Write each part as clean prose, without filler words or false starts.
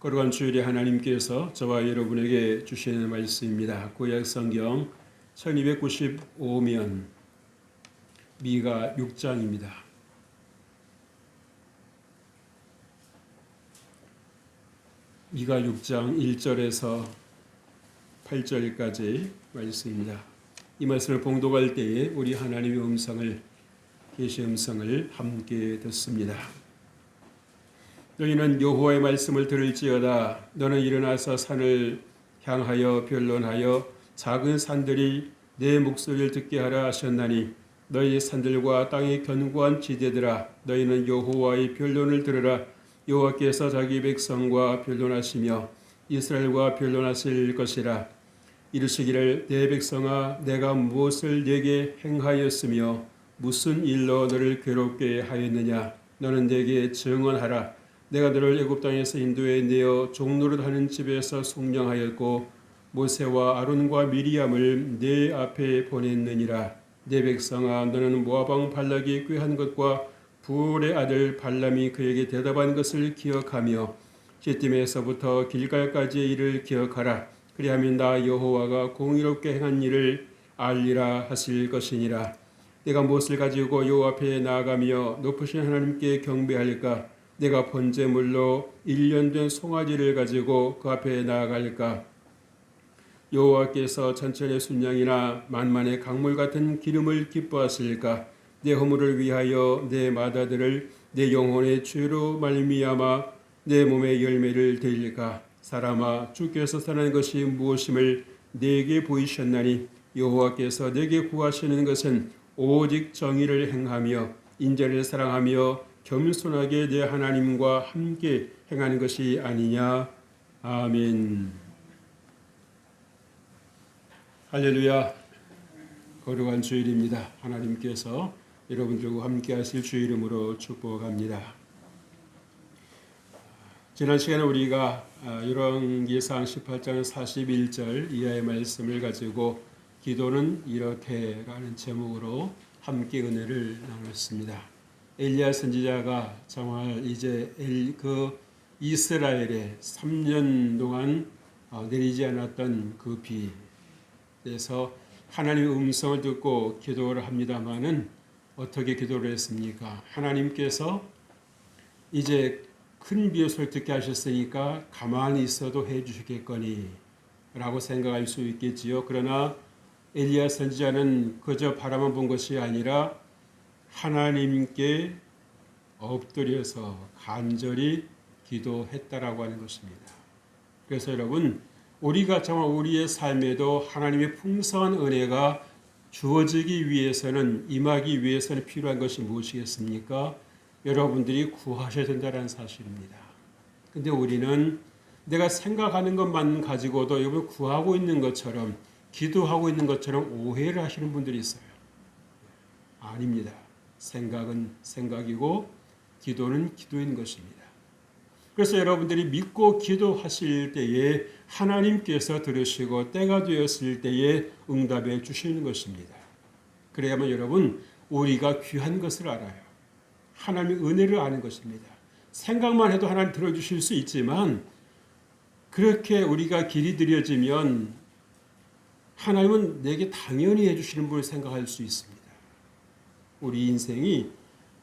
거룩한 주일에 하나님께서 저와 여러분에게 주시는 말씀입니다. 구약 성경 1295면 미가 6장입니다. 미가 6장 1절에서 8절까지 말씀입니다. 이 말씀을 봉독할 때에 우리 하나님의 계시의 음성을 함께 듣습니다. 너희는 여호와의 말씀을 들을지어다. 너는 일어나서 산을 향하여 변론하여 작은 산들이 내 목소리를 듣게 하라 하셨나니 너희 산들과 땅의 견고한 지대들아 너희는 여호와의 변론을 들으라. 여호와께서 자기 백성과 변론하시며 이스라엘과 변론하실 것이라. 이르시기를 내 백성아 내가 무엇을 네게 행하였으며 무슨 일로 너를 괴롭게 하였느냐. 너는 내게 증언하라. 내가 너를 애굽 땅에서 인도에 내어 종노릇하는 집에서 속량하였고 모세와 아론과 미리암을 내 앞에 보냈느니라. 내 백성아 너는 모압 왕 발락이 꾀한 것과 부올의 아들 발람이 그에게 대답한 것을 기억하며 시딤에서부터 길갈까지의 일을 기억하라. 그리하면 나 여호와가 공의롭게 행한 일을 알리라 하실 것이니라. 내가 무엇을 가지고 여호와 앞에 나아가며 높으신 하나님께 경배할까? 내가 번제물로 1년 된 송아지를 가지고 그 앞에 나아갈까? 여호와께서 천천의 순양이나 만만의 강물 같은 기름을 기뻐하실까? 내 허물을 위하여 내 마다들을 내 영혼의 죄로 말미암아 내 몸의 열매를 드릴까? 사람아 주께서 선한 것이 무엇임을 내게 보이셨나니 여호와께서 내게 구하시는 것은 오직 정의를 행하며 인자를 사랑하며 겸손하게 내 하나님과 함께 행하는 것이 아니냐. 아멘. 할렐루야. 거룩한 주일입니다. 하나님께서 여러분들과 함께 하실 주 이름으로 축복합니다. 지난 시간에 우리가 열왕기상 18장 41절 이하의 말씀을 가지고 기도는 이렇게 라는 제목으로 함께 은혜를 나눴습니다. 엘리야 선지자가 정말 이제 그 이스라엘에 3년 동안 내리지 않았던 그 비에서 하나님의 음성을 듣고 기도를 합니다마는 어떻게 기도를 했습니까? 하나님께서 이제 큰 비옷을 듣게 하셨으니까 가만히 있어도 해 주시겠거니 라고 생각할 수 있겠지요. 그러나 엘리야 선지자는 그저 바라만 본 것이 아니라 하나님께 엎드려서 간절히 기도했다라고 하는 것입니다. 그래서 여러분, 우리가 정말 우리의 삶에도 하나님의 풍성한 은혜가 주어지기 위해서는, 임하기 위해서는 필요한 것이 무엇이겠습니까? 여러분들이 구하셔야 된다는 사실입니다. 근데 우리는 내가 생각하는 것만 가지고도 여러분 구하고 있는 것처럼, 기도하고 있는 것처럼 오해를 하시는 분들이 있어요. 아닙니다. 생각은 생각이고 기도는 기도인 것입니다. 그래서 여러분들이 믿고 기도하실 때에 하나님께서 들으시고 때가 되었을 때에 응답해 주시는 것입니다. 그래야만 여러분 우리가 귀한 것을 알아요. 하나님의 은혜를 아는 것입니다. 생각만 해도 하나님 들어주실 수 있지만 그렇게 우리가 길이 들여지면 하나님은 내게 당연히 해주시는 분을 생각할 수 있습니다. 우리 인생이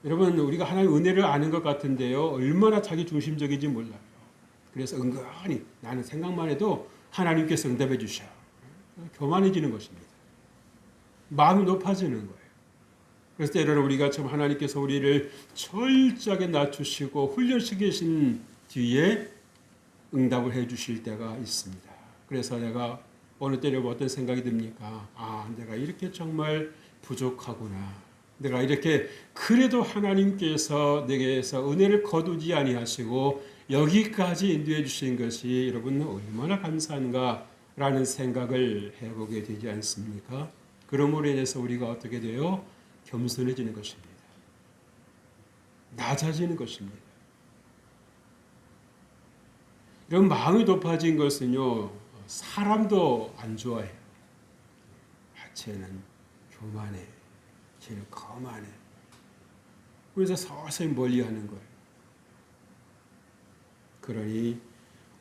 여러분 우리가 하나님의 은혜를 아는 것 같은데요. 얼마나 자기 중심적인지 몰라요. 그래서 은근히 나는 생각만 해도 하나님께서 응답해 주셔. 교만해지는 것입니다. 마음이 높아지는 거예요. 그래서 때로는 우리가 참 하나님께서 우리를 철저하게 낮추시고 훈련시키신 뒤에 응답을 해 주실 때가 있습니다. 그래서 내가 어느 때는 어떤 생각이 듭니까? 내가 이렇게 정말 부족하구나. 내가 이렇게 그래도 하나님께서 내게서 은혜를 거두지 아니하시고 여기까지 인도해 주신 것이 여러분 얼마나 감사한가라는 생각을 해보게 되지 않습니까? 그러므로 인해서 우리가 어떻게 돼요? 겸손해지는 것입니다. 낮아지는 것입니다. 이런 마음이 높아진 것은요, 사람도 안 좋아해요. 쟤는 교만해. 쟤는 거만해. 그래서 서서히 멀리하는 거예요. 그러니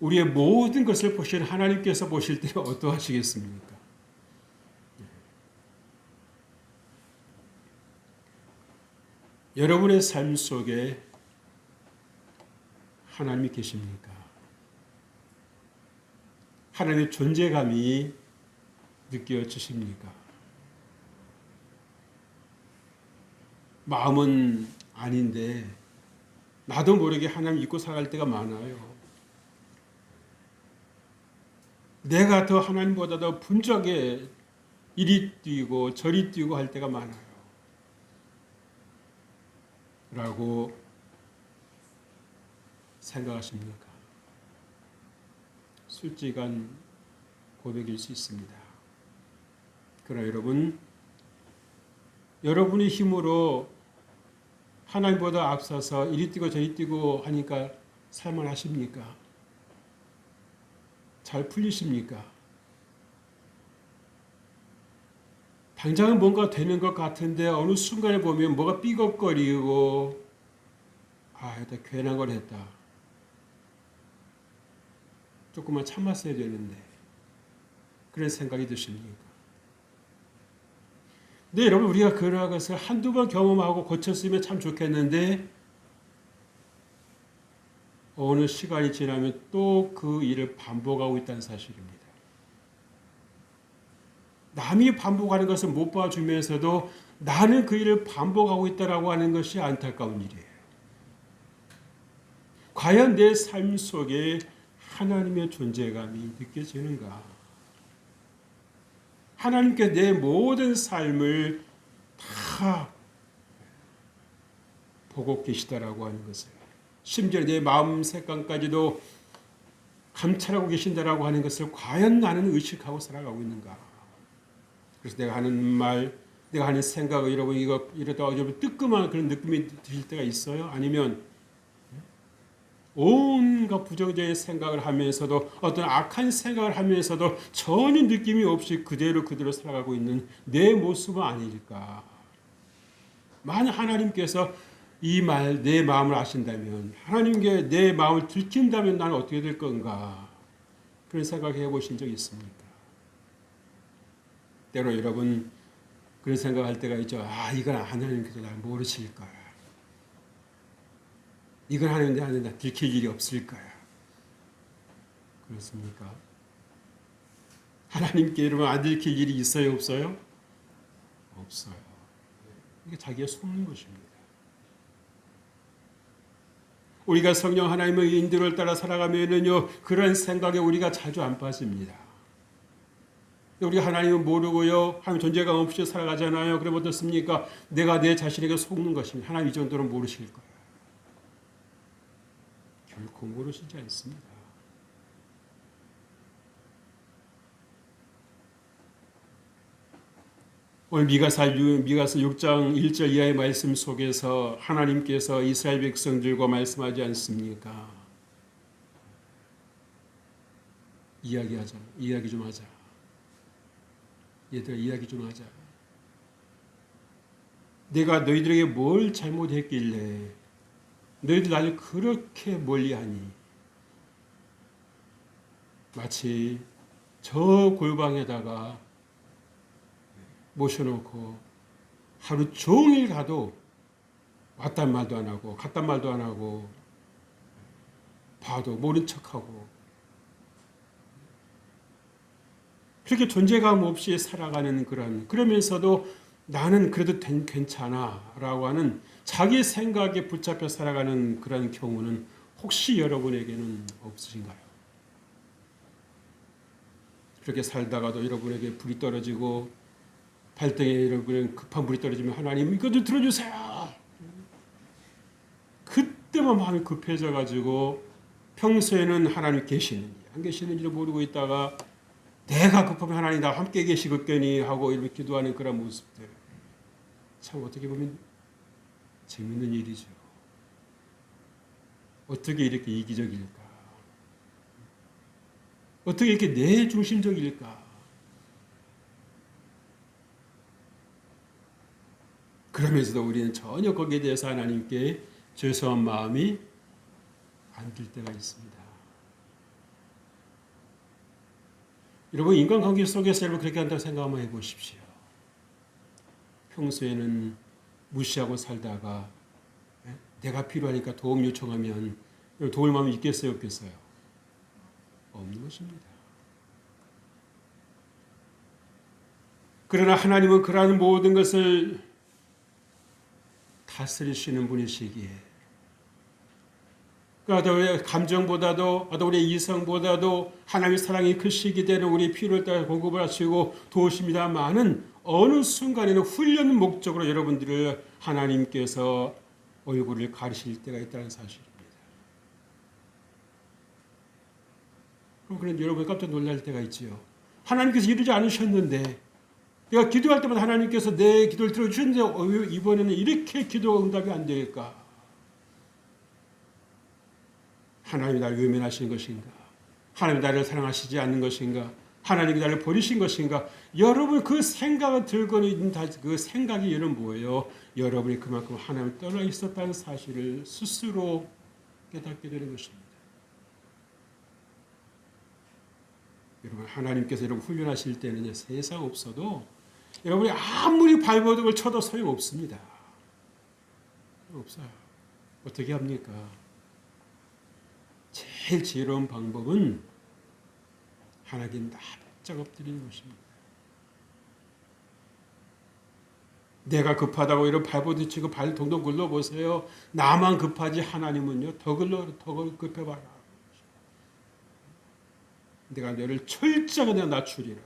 우리의 모든 것을 보시는 하나님께서 보실 때 어떠하시겠습니까? 여러분의 삶 속에 하나님이 계십니까? 하나님의 존재감이 느껴지십니까? 마음은 아닌데 나도 모르게 하나님 잊고 살아갈 때가 많아요. 내가 더 하나님보다 더 분주하게 이리 뛰고 저리 뛰고 할 때가 많아요. 라고 생각하십니까? 솔직한 고백일 수 있습니다. 그러나 여러분의 힘으로 하나님보다 앞서서 이리 뛰고 저리 뛰고 하니까 살만하십니까? 잘 풀리십니까? 당장은 뭔가 되는 것 같은데 어느 순간에 보면 뭐가 삐걱거리고 일단 괜한 걸 했다. 조금만 참았어야 되는데 그런 생각이 드십니까? 네, 여러분 우리가 그러한 것을 한두 번 경험하고 고쳤으면 참 좋겠는데 어느 시간이 지나면 또 그 일을 반복하고 있다는 사실입니다. 남이 반복하는 것을 못 봐주면서도 나는 그 일을 반복하고 있다라고 하는 것이 안타까운 일이에요. 과연 내 삶 속에 하나님의 존재감이 느껴지는가? 하나님께 내 모든 삶을 다 보고 계시다라고 하는 것을, 심지어 내 마음 색감까지도 감찰하고 계신다라고 하는 것을 과연 나는 의식하고 살아가고 있는가? 그래서 내가 하는 말, 내가 하는 생각을 여러분 이러다가 좀 뜨끔한 그런 느낌이 드실 때가 있어요? 아니면 온갖 부정적인 생각을 하면서도 어떤 악한 생각을 하면서도 전혀 느낌이 없이 그대로 살아가고 있는 내 모습은 아닐까? 만약 하나님께서 내 마음을 아신다면, 하나님께 내 마음을 들킨다면 나는 어떻게 될 건가? 그런 생각해 보신 적 있습니까? 때로 여러분 그런 생각할 때가 있죠. 이건 하나님께서 날 모르실 거야. 이건 하나님한테 들킬 일이 없을 거야. 그렇습니까? 하나님께 여러분 안 들킬 일이 있어요, 없어요? 없어요. 이게 자기가 속는 것입니다. 우리가 성령 하나님의 인도를 따라 살아가면은요, 그런 생각에 우리가 자주 안 빠집니다. 우리가 하나님을 모르고요, 하나님 존재감 없이 살아가잖아요. 그럼 어떻습니까? 내가 내 자신에게 속는 것입니다. 하나님 이 정도는 모르실 거예요. 결코 모르시지 않습니다. 오늘 미가서 6장 1절 이하의 말씀 속에서 하나님께서 이스라엘 백성들과 말씀하지 않습니까? 이야기 좀 하자. 얘들아 이야기 좀 하자. 내가 너희들에게 뭘 잘못했길래 너희들 나를 그렇게 멀리하니? 마치 저 골방에다가 모셔놓고 하루 종일 가도 왔단 말도 안 하고 갔단 말도 안 하고 봐도 모른 척하고 그렇게 존재감 없이 살아가는 그러면서도 나는 그래도 괜찮아 라고 하는 자기 생각에 붙잡혀 살아가는 그런 경우는 혹시 여러분에게는 없으신가요? 그렇게 살다가도 여러분에게 불이 떨어지고 발등에 여러분은 급한 불이 떨어지면 하나님 이것 좀 들어주세요. 그때만 마음이 급해져가지고 평소에는 하나님 계시는지 안 계시는지도 모르고 있다가 내가 급하면 하나님 나와 함께 계시겠거니 하고 이렇게 기도하는 그런 모습들 참 어떻게 보면 재밌는 일이죠. 어떻게 이렇게 이기적일까? 어떻게 이렇게 내 중심적일까? 그러면서도 우리는 전혀 거기에 대해서 하나님께 죄송한 마음이 안 들 때가 있습니다. 여러분 인간관계 속에서 여러분 그렇게 한다고 생각 한번 해보십시오. 평소에는 무시하고 살다가 내가 필요하니까 도움 요청하면 도울 마음이 있겠어요, 없겠어요? 없는 것입니다. 그러나 하나님은 그러한 모든 것을 다스리시는 분이시기에 우리 감정보다도 우리 이성보다도 하나님의 사랑이 크시기 때문에 우리 필요를 따라 공급을 하시고 도우십니다만은 어느 순간에는 훈련 목적으로 여러분들을 하나님께서 얼굴을 가리실 때가 있다는 사실입니다. 그럼 여러분이 깜짝 놀랄 때가 있지요. 하나님께서 이러지 않으셨는데 내가 기도할 때마다 하나님께서 내 기도를 들어주셨는데 왜 이번에는 이렇게 기도 응답이 안 될까? 하나님이 나를 외면하신 것인가? 하나님이 나를 사랑하시지 않는 것인가? 하나님이 나를 버리신 것인가? 여러분 그 생각을 들고 있는 그 생각이 여러분 뭐예요? 여러분이 그만큼 하나님을 떠나 있었다는 사실을 스스로 깨닫게 되는 것입니다. 여러분 하나님께서 여러분 훈련하실 때는 세상 없어도 여러분이 아무리 발버둥을 쳐도 소용없습니다. 없어요. 어떻게 합니까? 제일 지혜로운 방법은 하나님께 납작 엎드리는 것입니다. 내가 급하다고 이런 발버둥 치고 발 동동 굴러보세요. 나만 급하지 하나님은요 더 급해봐라. 내가 너를 철저하게 내가 낮추리라.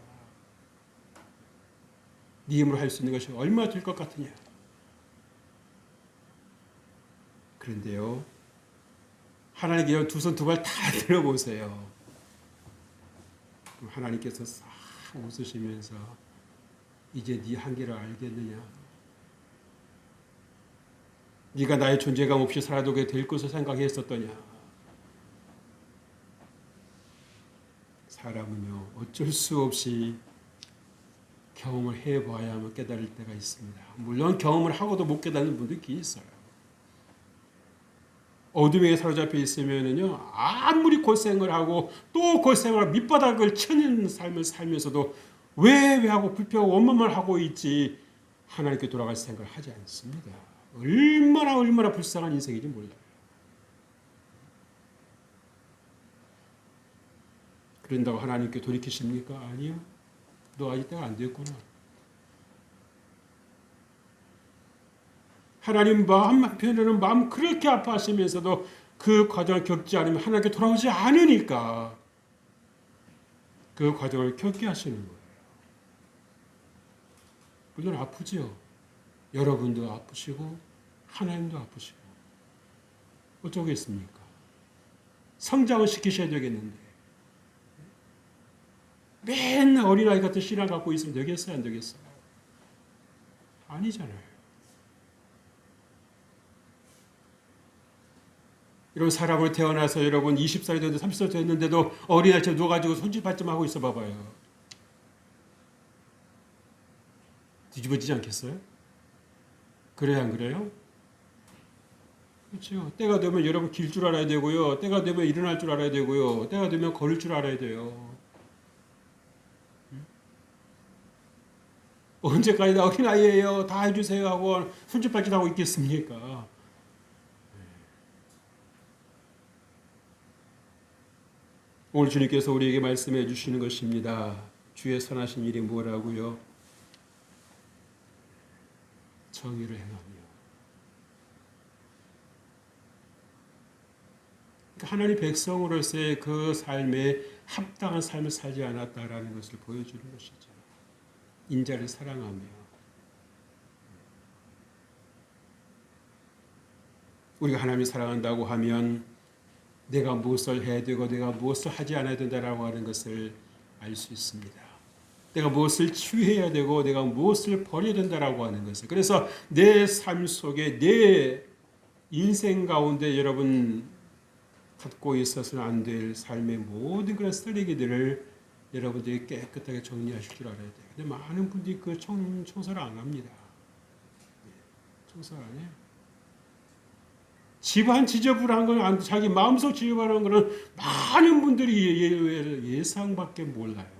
네 힘으로 할 수 있는 것이 얼마나 될 것 같으냐. 그런데요 하나님께 두 손 두 발 다 들어보세요. 하나님께서 싹 웃으시면서 이제 네 한계를 알겠느냐. 네가 나의 존재감 없이 살아도 될 것을 생각했었더냐. 사람은요 어쩔 수 없이 경험을 해봐야만 깨달을 때가 있습니다. 물론 경험을 하고도 못 깨닫는 분들이 꽤 있어요. 어둠에 사로잡혀 있으면은요 아무리 고생을 하고 또 고생을 하고 밑바닥을 치는 삶을 살면서도 왜 하고 불평하고 원망만 하고 있지 하나님께 돌아갈 생각을 하지 않습니다. 얼마나 불쌍한 인생인지 몰라요. 그런다고 하나님께 돌이키십니까? 아니요. 너 아직 때가 안 됐구나. 하나님 마음 한편에는 마음 그렇게 아파하시면서도 그 과정을 겪지 않으면 하나님께 돌아오지 않으니까 그 과정을 겪게 하시는 거예요. 물론 아프죠. 여러분도 아프시고 하나님도 아프시고 어쩌겠습니까? 성장을 시키셔야 되겠는데 맨날 어린아이 같은 신앙 갖고 있으면 되겠어요? 안 되겠어요? 아니잖아요. 이런 사람으로 태어나서 여러분 20살이 됐는데 30살 됐는데도 어린아이처럼 누워가지고 손짓발짓 하고 있어 봐봐요. 뒤집어지지 않겠어요? 그래야 안 그래요? 그렇죠. 때가 되면 여러분 길 줄 알아야 되고요. 때가 되면 일어날 줄 알아야 되고요. 때가 되면 걸을 줄 알아야 돼요. 언제까지 나 어린아이예요. 다 해주세요 하고 손짓발짓 하고 있겠습니까? 오늘 주님께서 우리에게 말씀해 주시는 것입니다. 주의 선하신 일이 뭐라고요? 정의를 행하며. 그러니까 하나님 백성으로서의 그 삶에 합당한 삶을 살지 않았다라는 것을 보여주는 것이죠. 인자를 사랑하며. 우리가 하나님을 사랑한다고 하면 내가 무엇을 해야 되고 내가 무엇을 하지 않아야 된다라고 하는 것을 알 수 있습니다. 내가 무엇을 취해야 되고 내가 무엇을 버려야 된다라고 하는 것을. 그래서 내 삶 속에 내 인생 가운데 여러분 갖고 있어서는 안 될 삶의 모든 그런 쓰레기들을 여러분들이 깨끗하게 정리하실 줄 알아야 돼요. 근데 많은 분들이 그 청소를 안 합니다. 청소를 안 해요. 집안 지저분한 건 자기 마음속 지저분한 거는 많은 분들이 예상밖에 몰라요.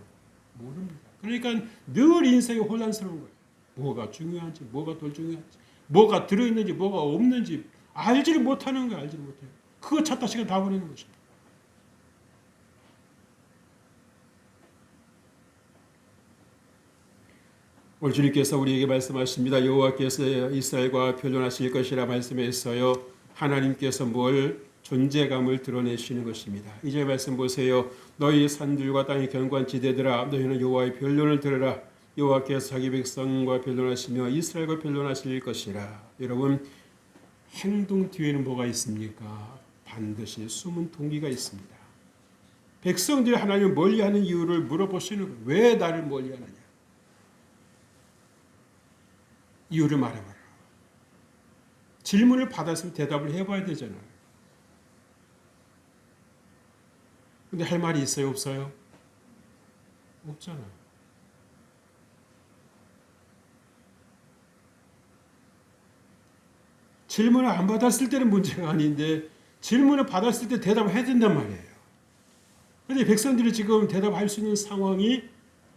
모릅니다. 그러니까 늘 인생이 혼란스러운 거예요. 뭐가 중요한지, 뭐가 덜 중요한지, 뭐가 들어있는지, 뭐가 없는지 알지를 못하는 거예요. 알지를 못해요. 그거 찾다 시간 다 보내는 것입니다. 오늘 주님께서 우리에게 말씀하십니다. 여호와께서 이스라엘과 변론하실 것이라 말씀했어요. 하나님께서 뭘 존재감을 드러내시는 것입니다. 이제 말씀 보세요. 너희 산들과 땅의 견고한 지대들아 너희는 여호와의 변론을 들으라. 여호와께서 자기 백성과 변론하시며 이스라엘과 변론하실 것이라. 여러분 행동 뒤에는 뭐가 있습니까? 반드시 숨은 동기가 있습니다. 백성들이 하나님을 멀리하는 이유를 물어보시는 거예요. 왜 나를 멀리하느냐? 이유를 말해봐라. 질문을 받았으면 대답을 해봐야 되잖아요. 근데 할 말이 있어요? 없어요? 없잖아요. 질문을 안 받았을 때는 문제가 아닌데 질문을 받았을 때 대답을 해야 된단 말이에요. 그런데 백성들이 지금 대답할 수 있는 상황이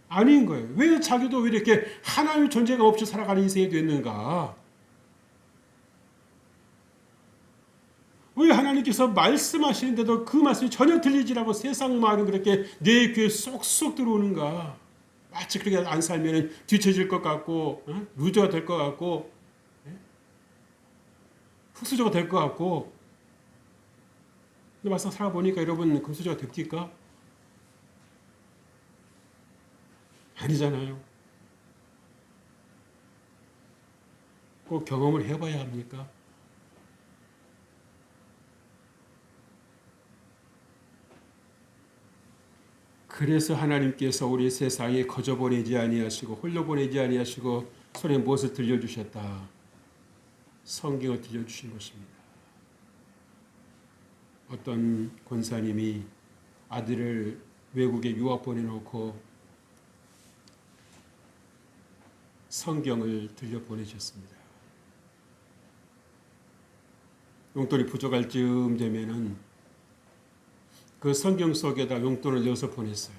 아닌 거예요. 왜 자기도 왜 이렇게 하나님의 존재가 없이 살아가는 인생이 됐는가? 왜 하나님께서 말씀하시는데도 그 말씀이 전혀 들리지 않고 세상 말은 그렇게 내 귀에 쏙쏙 들어오는가? 마치 그렇게 안 살면 뒤처질 것 같고 루저가 될 것 같고 흑수저가 될 것 같고 근데 막상 살아보니까 여러분 금수저가 됩니까? 아니잖아요. 꼭 경험을 해봐야 합니까? 그래서 하나님께서 우리 세상에 거저 보내지 아니하시고 홀로 보내지 아니하시고 손에 무엇을 들려주셨다. 성경을 들려주신 것입니다. 어떤 권사님이 아들을 외국에 유학 보내놓고 성경을 들려보내셨습니다. 용돈이 부족할 즈음 되면은 그 성경 속에다 용돈을 넣어서 보냈어요.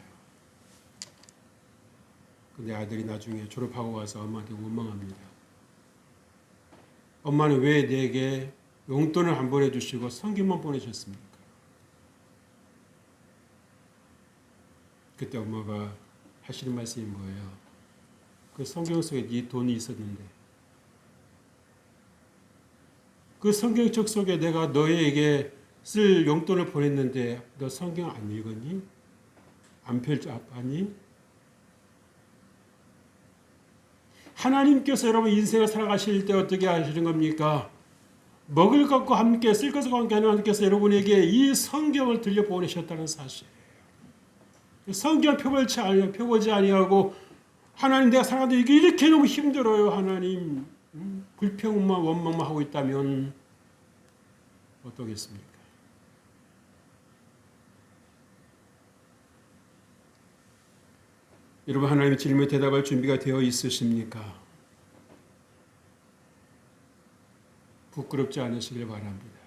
근데 아들이 나중에 졸업하고 와서 엄마한테 원망합니다. 엄마는 왜 내게 용돈을 안 보내주시고 성경만 보내셨습니까? 그때 엄마가 하시는 말씀이 뭐예요? 그 성경 속에 네 돈이 있었는데 그 성경책 속에 내가 너에게 쓸 용돈을 보냈는데 너 성경 안 읽었니? 안 펼쳐봤니? 하나님께서 여러분 인생을 살아가실 때 어떻게 하시는 겁니까? 먹을 것과 함께 쓸 것과 함께 하나님께서 여러분에게 이 성경을 들려보내셨다는 사실. 성경 펴보지 아니하고 하나님 내가 살아가는데 이게 이렇게 너무 힘들어요. 하나님 불평만 원망만 하고 있다면 어떠겠습니까? 여러분 하나님의 질문에 대답할 준비가 되어 있으십니까? 부끄럽지 않으시길 바랍니다.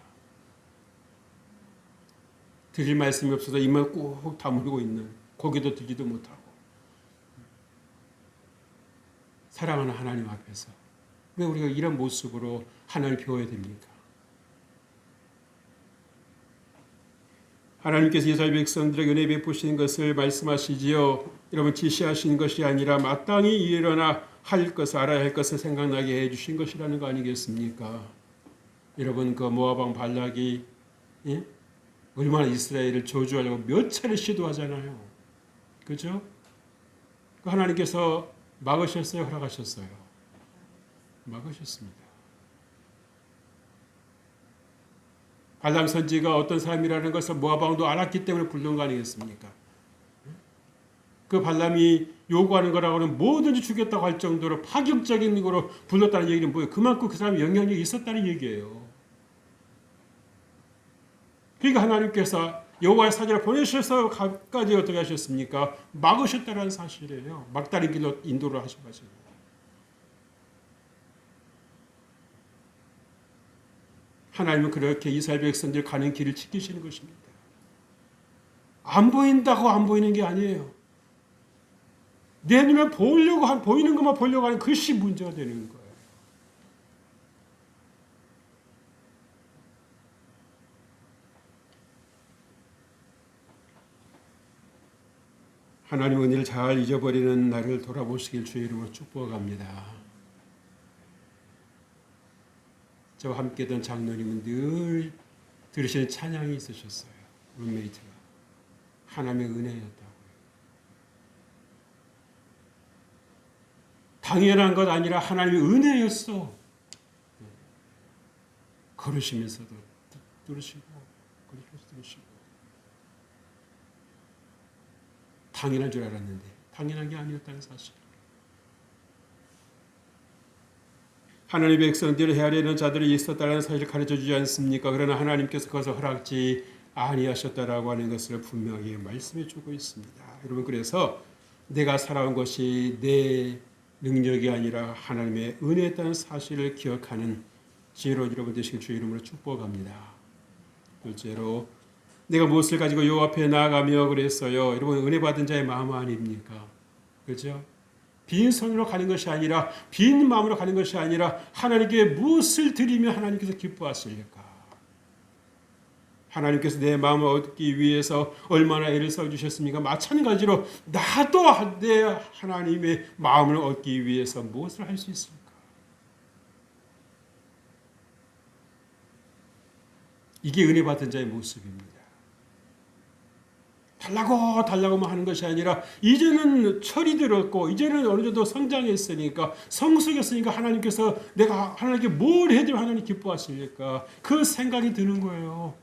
드릴 말씀이 없어서 입만 꾹 다물고 있는 고개도 들지도 못하고 사랑하는 하나님 앞에서 왜 우리가 이런 모습으로 하나님을 배워야 됩니까? 하나님께서 이스라엘 백성들에게 은혜 베푸시는 것을 말씀하시지요. 여러분 지시하신 것이 아니라 마땅히 일어나 할 것을 알아야 할 것을 생각나게 해주신 것이라는 거 아니겠습니까? 여러분 그 모압 왕 발락이 얼마나 이스라엘을 저주하려고 몇 차례 시도하잖아요. 그렇죠? 하나님께서 막으셨어요? 허락하셨어요? 막으셨습니다. 발람 선지가 어떤 사람이라는 것을 모압 왕도 알았기 때문에 부른 거 아니겠습니까? 그 발람이 요구하는 거라고는 뭐든지 주겠다고 할 정도로 파격적인 거로 불렀다는 얘기는 뭐예요? 그만큼 그 사람이 영향력이 있었다는 얘기예요. 그러니까 하나님께서 여호와의 사자를 보내셔서 까지 어떻게 하셨습니까? 막으셨다는 사실이에요. 막다른 길로 인도를 하셔가지고. 하나님은 그렇게 이스라엘 백성들 가는 길을 지키시는 것입니다. 안 보인다고 안 보이는 게 아니에요. 내 눈에 보이는 것만 보려고 하는 그것이 문제가 되는 거예요. 하나님 은혜를 잘 잊어버리는 나를 돌아보시길 주의 이름으로 축복합니다. 저와 함께던 장로님은 늘 들으시는 찬양이 있으셨어요. 룸메이트가. 하나님의 은혜였다고요. 당연한 것 아니라 하나님의 은혜였어. 걸으시면서도 들으시고 들으시고 당연한 줄 알았는데 당연한 게 아니었다는 사실. 하나님의 백성들을 헤아리는 자들이 있었다는 사실을 가르쳐 주지 않습니까? 그러나 하나님께서 그것을 허락지 아니하셨다라고 하는 것을 분명히 말씀해 주고 있습니다. 여러분, 그래서 내가 살아온 것이 내 능력이 아니라 하나님의 은혜였다는 사실을 기억하는 지혜로운 여러분 되시길 주의 이름으로 축복합니다. 둘째로 내가 무엇을 가지고 요 앞에 나아가며 그랬어요. 여러분, 은혜 받은 자의 마음 아닙니까? 그렇죠? 빈 손으로 가는 것이 아니라, 빈 마음으로 가는 것이 아니라 하나님께 무엇을 드리며 하나님께서 기뻐하실까? 하나님께서 내 마음을 얻기 위해서 얼마나 애를 써주셨습니까? 마찬가지로 나도 내 하나님의 마음을 얻기 위해서 무엇을 할 수 있을까? 이게 은혜 받은 자의 모습입니다. 달라고만 하는 것이 아니라 이제는 철이 들었고 이제는 어느 정도 성장했으니까 성숙했으니까 하나님께서 내가 하나님께 뭘 해드리면 하나님 기뻐하실까? 그 생각이 드는 거예요.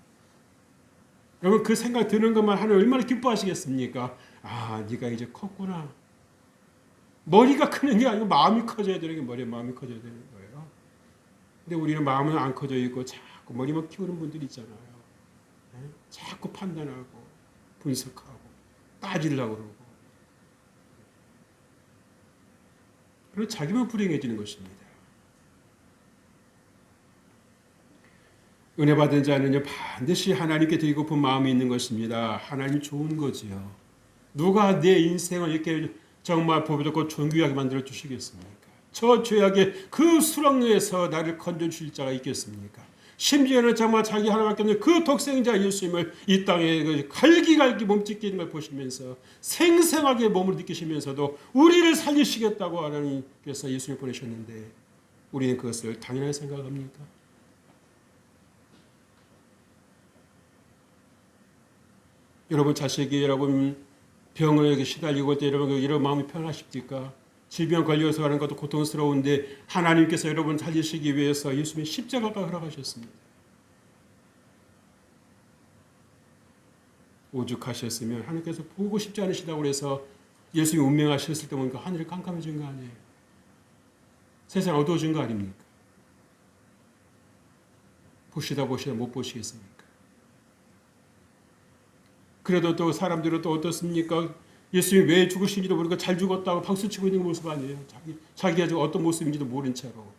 여러분, 그 생각 드는 것만 하나님 얼마나 기뻐하시겠습니까? 아, 네가 이제 컸구나. 머리가 크는 게 아니고 마음이 커져야 되는 게 머리에 마음이 커져야 되는 거예요. 근데 우리는 마음은 안 커져 있고 자꾸 머리만 키우는 분들이 있잖아요. 자꾸 판단하고 분석하고 따지려고 그러고. 그리고 자기만 불행해지는 것입니다. 은혜 받은 자는요, 반드시 하나님께 드리고픈 마음이 있는 것입니다. 하나님 좋은 거지요. 누가 내 인생을 이렇게 정말 보배롭고 존귀하게 만들어 주시겠습니까? 저 죄악의 그 수렁에서 나를 건져 주실 자가 있겠습니까? 심지어는 정말 자기 하나밖에 없는 그 독생자 예수님을 이 땅에 갈기갈기 몸짓기는 걸 보시면서 생생하게 몸을 느끼시면서도 우리를 살리시겠다고 하나님께서 예수님을 보내셨는데 우리는 그것을 당연하게 생각합니까? 여러분 자식이 여러분 병을 시달리고 때 여러분 이런 마음이 편하십니까? 질병 걸려서 하는 것도 고통스러운데 하나님께서 여러분 살리시기 위해서 예수님의 십자가가 허락하셨습니다. 오죽하셨으면 하나님께서 보고 싶지 않으시다고 해서 예수님이 운명하셨을 때 보니까 하늘이 깜깜해진 거 아니에요. 세상 어두워진 거 아닙니까? 보시다 못 보시겠습니까? 그래도 또 사람들은 또 어떻습니까? 예수님이 왜 죽으신지도 모르고 잘 죽었다고 박수치고 있는 모습 아니에요. 자기가 지금 어떤 모습인지도 모른 채로.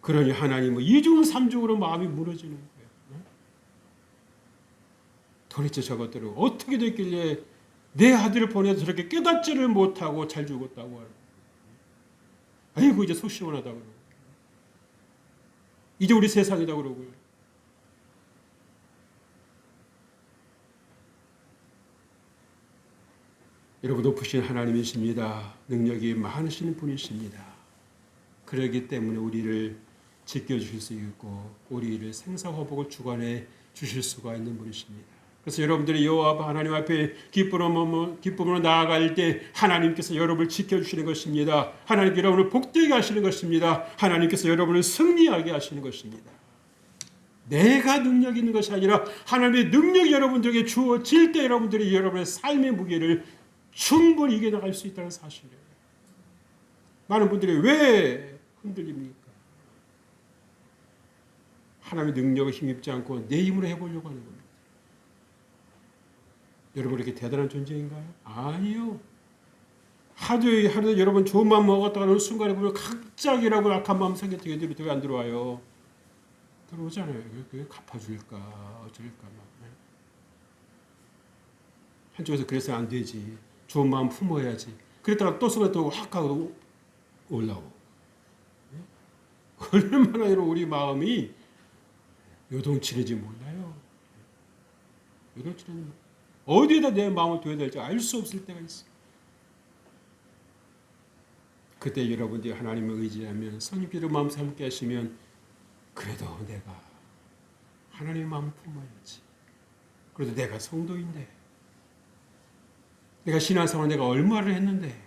그러니 하나님은 이중 삼중으로 마음이 무너지는 거예요. 도대체 저것들을 어떻게 됐길래 내 아들을 보내서 저렇게 깨닫지를 못하고 잘 죽었다고 하고. 아이고 이제 속 시원하다고 그러고. 이제 우리 세상이다 그러고요. 여러분 높으신 하나님이십니다. 능력이 많으신 분이십니다. 그렇기 때문에 우리를 지켜주실 수 있고 우리를 생사화복을 주관해 주실 수가 있는 분이십니다. 그래서 여러분들이 여호와 하나님 앞에 기쁨으로 나아갈 때 하나님께서 여러분을 지켜주시는 것입니다. 하나님께서 여러분을 복되게 하시는 것입니다. 하나님께서 여러분을 승리하게 하시는 것입니다. 내가 능력 있는 것이 아니라 하나님의 능력이 여러분들에게 주어질 때 여러분들이 여러분의 삶의 무게를 충분히 이겨나갈 수 있다는 사실이에요. 많은 분들이 왜 흔들립니까? 하나님의 능력을 힘입지 않고 내 힘으로 해보려고 하는 겁니다. 여러분 이렇게 대단한 존재인가요? 아니요. 하도 여러분 좋은 마음 먹었다가 어느 순간에 보면 갑자기라고 악한 마음 생겼더니 애들이 안 들어와요. 들어오잖아요. 왜 갚아줄까 어쩔까. 한쪽에서 그래서 안 되지. 좋은 마음 품어야지. 그랬다가 또 순간 또 확 하고 올라오고. 얼마나 우리 마음이 요동치는지 몰라요. 요동치는 어디에다 내 마음을 둬야 될지 알 수 없을 때가 있어요. 그때 여러분들이 하나님을 의지하면 성령께서 마음 함께 하시면 그래도 내가 하나님의 마음을 품어야지. 그래도 내가 성도인데 내가 신앙생활 내가 얼마를 했는데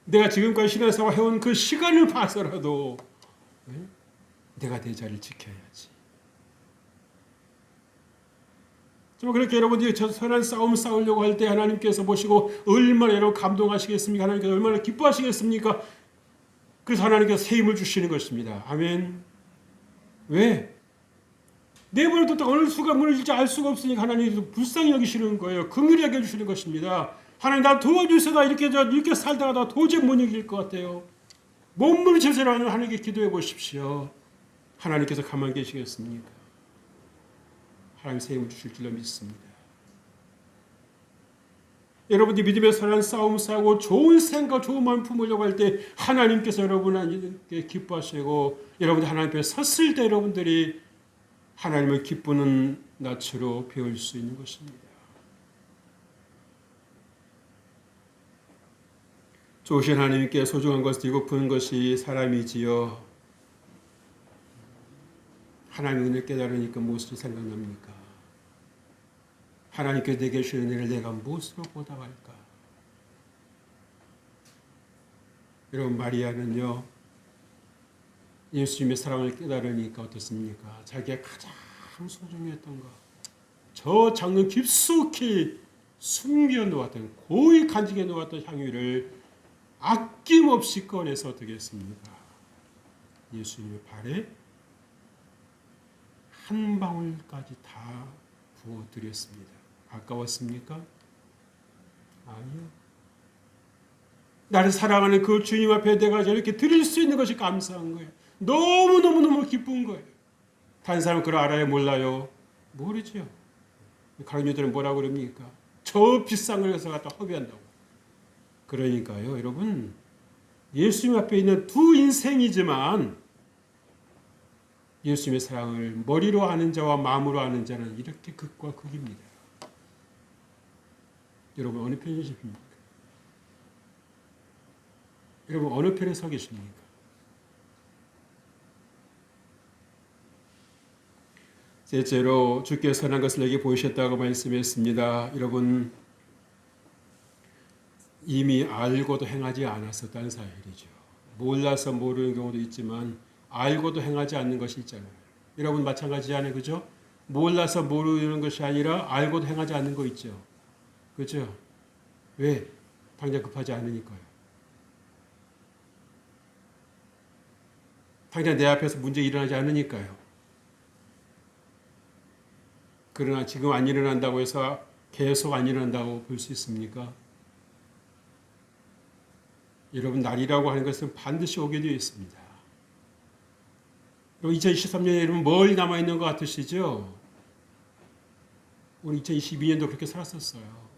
내가 지금까지 신앙생활 해온 그 시간을 봐서라도 내가 내 자리를 지켜야지. 정말 그렇게 여러분들이 저 선한 싸움 싸우려고 할 때 하나님께서 보시고 얼마나 여러분 감동하시겠습니까? 하나님께서 얼마나 기뻐하시겠습니까? 그래서 하나님께서 새 힘을 주시는 것입니다. 아멘. 왜? 내버려 뒀다 어느 수가 무너질지 알 수가 없으니까 하나님이 불쌍히 여기시는 거예요. 긍휼히 여겨주시는 것입니다. 하나님 나 도와주셔서 나 이렇게 살다가 나 도저히 못 이길 것 같아요. 몸부림치면서 하나님께 기도해 보십시오. 하나님께서 가만히 계시겠습니까? 하나님 새 힘을 주실 줄로 믿습니다. 여러분들이 믿음의 선한 싸움 싸고 좋은 생각, 좋은 마음 품으려고 할 때 하나님께서 여러분에게 기뻐하시고 여러분들 하나님 앞에 섰을 때 여러분들이 하나님을 기쁘는 낯으로 배울 수 있는 것입니다. 좋으신 하나님께 소중한 것을 뒤고픈 것이 사람이지요. 하나님의 은혜를 깨달으니까 무엇이 생각납니까? 하나님께 내게 주신 은혜를 내가 무엇으로 보답할까? 여러분 마리아는요. 예수님의 사랑을 깨달으니까 어떻습니까? 자기가 가장 소중했던 것, 저 장면 깊숙이 숨겨놓았던 고이 간직해 놓았던 향유를 아낌없이 꺼내서 어떻게 했습니까? 예수님의 발에 한 방울까지 다 부어드렸습니다. 아까웠습니까? 아니요. 나를 사랑하는 그 주님 앞에 내가 저렇게 드릴 수 있는 것이 감사한 거예요. 너무너무 기쁜 거예요. 다른 사람은 그걸 알아요? 몰라요? 모르죠. 강요들은 뭐라고 그럽니까? 저 비싼 걸 해서 갖다 허비한다고. 그러니까요, 여러분. 예수님 앞에 있는 두 인생이지만 예수님의 사랑을 머리로 아는 자와 마음으로 아는 자는 이렇게 극과 극입니다. 여러분 어느 편이십니까? 여러분 어느 편에 서 계십니까? 셋째로 주께서 선한 것을 내게 보이셨다고 말씀했습니다. 여러분 이미 알고도 행하지 않았었다는 사실이죠. 몰라서 모르는 경우도 있지만 알고도 행하지 않는 것이 있잖아요. 여러분 마찬가지잖아요. 그죠? 몰라서 모르는 것이 아니라 알고도 행하지 않는 거 있죠. 그죠? 왜? 당장 급하지 않으니까요. 당장 내 앞에서 문제 일어나지 않으니까요. 그러나 지금 안 일어난다고 해서 계속 안 일어난다고 볼 수 있습니까? 여러분 날이라고 하는 것은 반드시 오게 되어 있습니다. 2023년에 여러분 멀리 남아있는 것 같으시죠? 우리 2022년도 그렇게 살았었어요.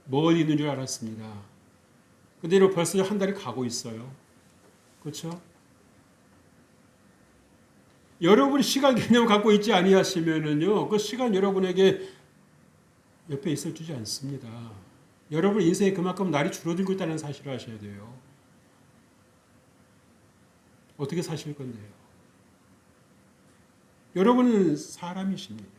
멀리 있는 줄 알았습니다. 근데 여러분 벌써 한 달이 가고 있어요. 그렇죠? 여러분이 시간 개념 갖고 있지 아니하시면은요, 그 시간 여러분에게 옆에 있어 주지 않습니다. 여러분 인생에 그만큼 날이 줄어들고 있다는 사실을 아셔야 돼요. 어떻게 사실 건데요? 여러분은 사람이십니다.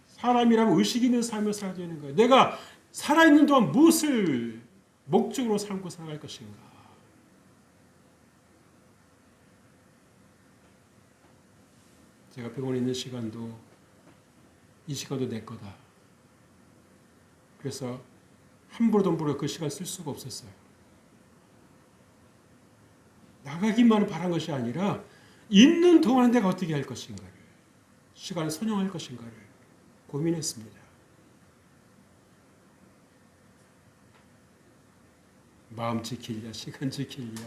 사람이라면 의식 있는 삶을 살아야 되는 거예요. 내가 살아있는 동안 무엇을 목적으로 삼고 살아갈 것인가? 제가 병원에 있는 시간도 이 시간도 내 거다. 그래서 함부로 그 시간 쓸 수가 없었어요. 나가기만 바란 것이 아니라 있는 동안 내가 어떻게 할 것인가를, 시간을 선용할 것인가를 고민했습니다. 마음 지키랴, 시간 지키랴,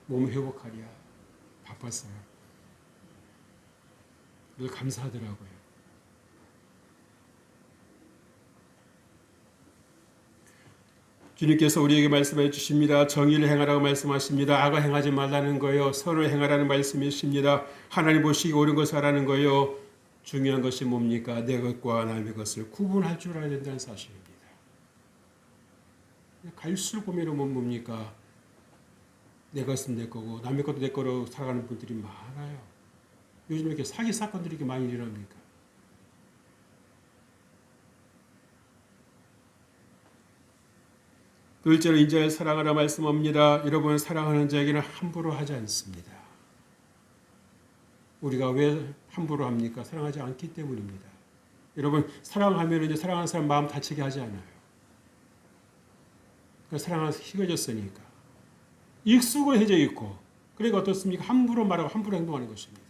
몸 회복하랴 바빴어요. 그래서 감사하더라고요. 주님께서 우리에게 말씀해 주십니다. 정의를 행하라고 말씀하십니다. 악을 행하지 말라는 거예요. 선을 행하라는 말씀이십니다. 하나님 보시기 옳은 것을 하라는 거예요. 중요한 것이 뭡니까? 내 것과 남의 것을 구분할 줄 알아야 된다는 사실입니다. 갈수록 보면 뭡니까? 내 것은 내 거고 남의 것도 내 거로 살아가는 분들이 많아요. 요즘 이렇게 사기 사건들이 이렇게 많이 일어납니까? 둘째로 인자를 사랑하라 말씀합니다. 여러분, 사랑하는 자에게는 함부로 하지 않습니다. 우리가 왜 함부로 합니까? 사랑하지 않기 때문입니다. 여러분, 사랑하면 이제 사랑하는 사람 마음 다치게 하지 않아요. 사랑하면서 희겨졌으니까. 익숙해져 있고, 그러니까 어떻습니까? 함부로 말하고 함부로 행동하는 것입니다.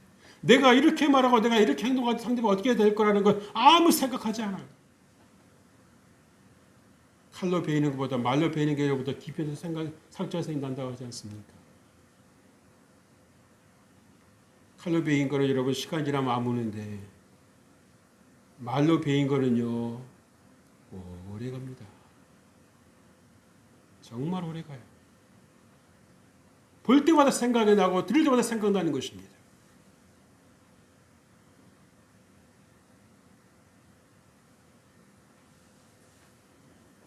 내가 이렇게 말하고 내가 이렇게 행동하면 상대가 어떻게 될 거라는 걸 아무 생각하지 않아요. 칼로 베이는 것보다 말로 베이는 게 보다 깊이 상처가 생긴다고 하지 않습니까? 칼로 베인 거는 여러분 시간 지나면 아무는데 말로 베인 거는요 오래 갑니다. 정말 오래 가요. 볼 때마다 생각이 나고 들을 때마다 생각나는 것입니다.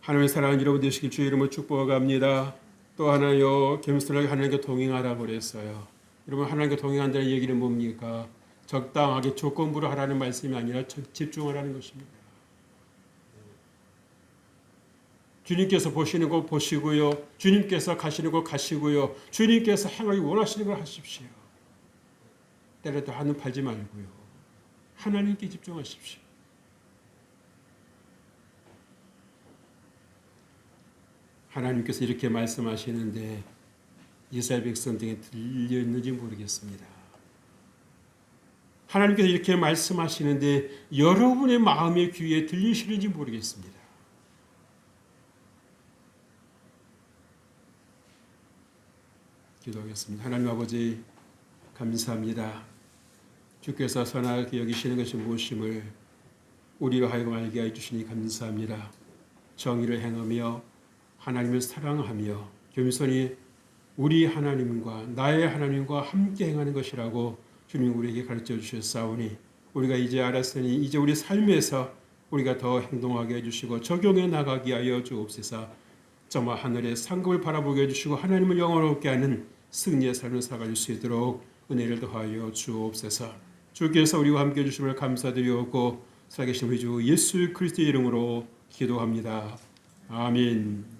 하나님의 사랑하는 여러분 되시길 주의 이름으로 축복합니다. 또 하나요, 겸손하게 하나님께 동행하라고 그랬어요. 여러분, 하나님께 동행한다는 얘기는 뭡니까? 적당하게 조건부로 하라는 말씀이 아니라 집중하라는 것입니다. 주님께서 보시는 거 보시고요. 주님께서 가시는 거 가시고요. 주님께서 행하기 원하시는 걸 하십시오. 때려도 한눈 팔지 말고요. 하나님께 집중하십시오. 하나님께서 이렇게 말씀하시는데 이스라엘 백성 등에 들려있는지 모르겠습니다. 하나님께서 이렇게 말씀하시는데 여러분의 마음의 귀에 들리시는지 모르겠습니다. 기도하겠습니다. 하나님 아버지 감사합니다. 주께서 선하게 여기시는 것이 무엇임을 우리로 하여금 알게 해주시니 감사합니다. 정의를 행하며 하나님을 사랑하며 겸손히 우리 하나님과 나의 하나님과 함께 행하는 것이라고 주님 우리에게 가르쳐 주셨사오니 우리가 이제 알았으니 이제 우리 삶에서 우리가 더 행동하게 해주시고 적용해 나가게 하여 주옵소서. 저마 하늘의 상급을 바라보게 해주시고 하나님을 영원롭게 하는 승리의 삶을 살아갈 수 있도록 은혜를 더하여 주옵소서. 주께서 우리와 함께 해주심을 감사드리옵고 살아계신 우리 주 예수 그리스도의 이름으로 기도합니다. 아멘.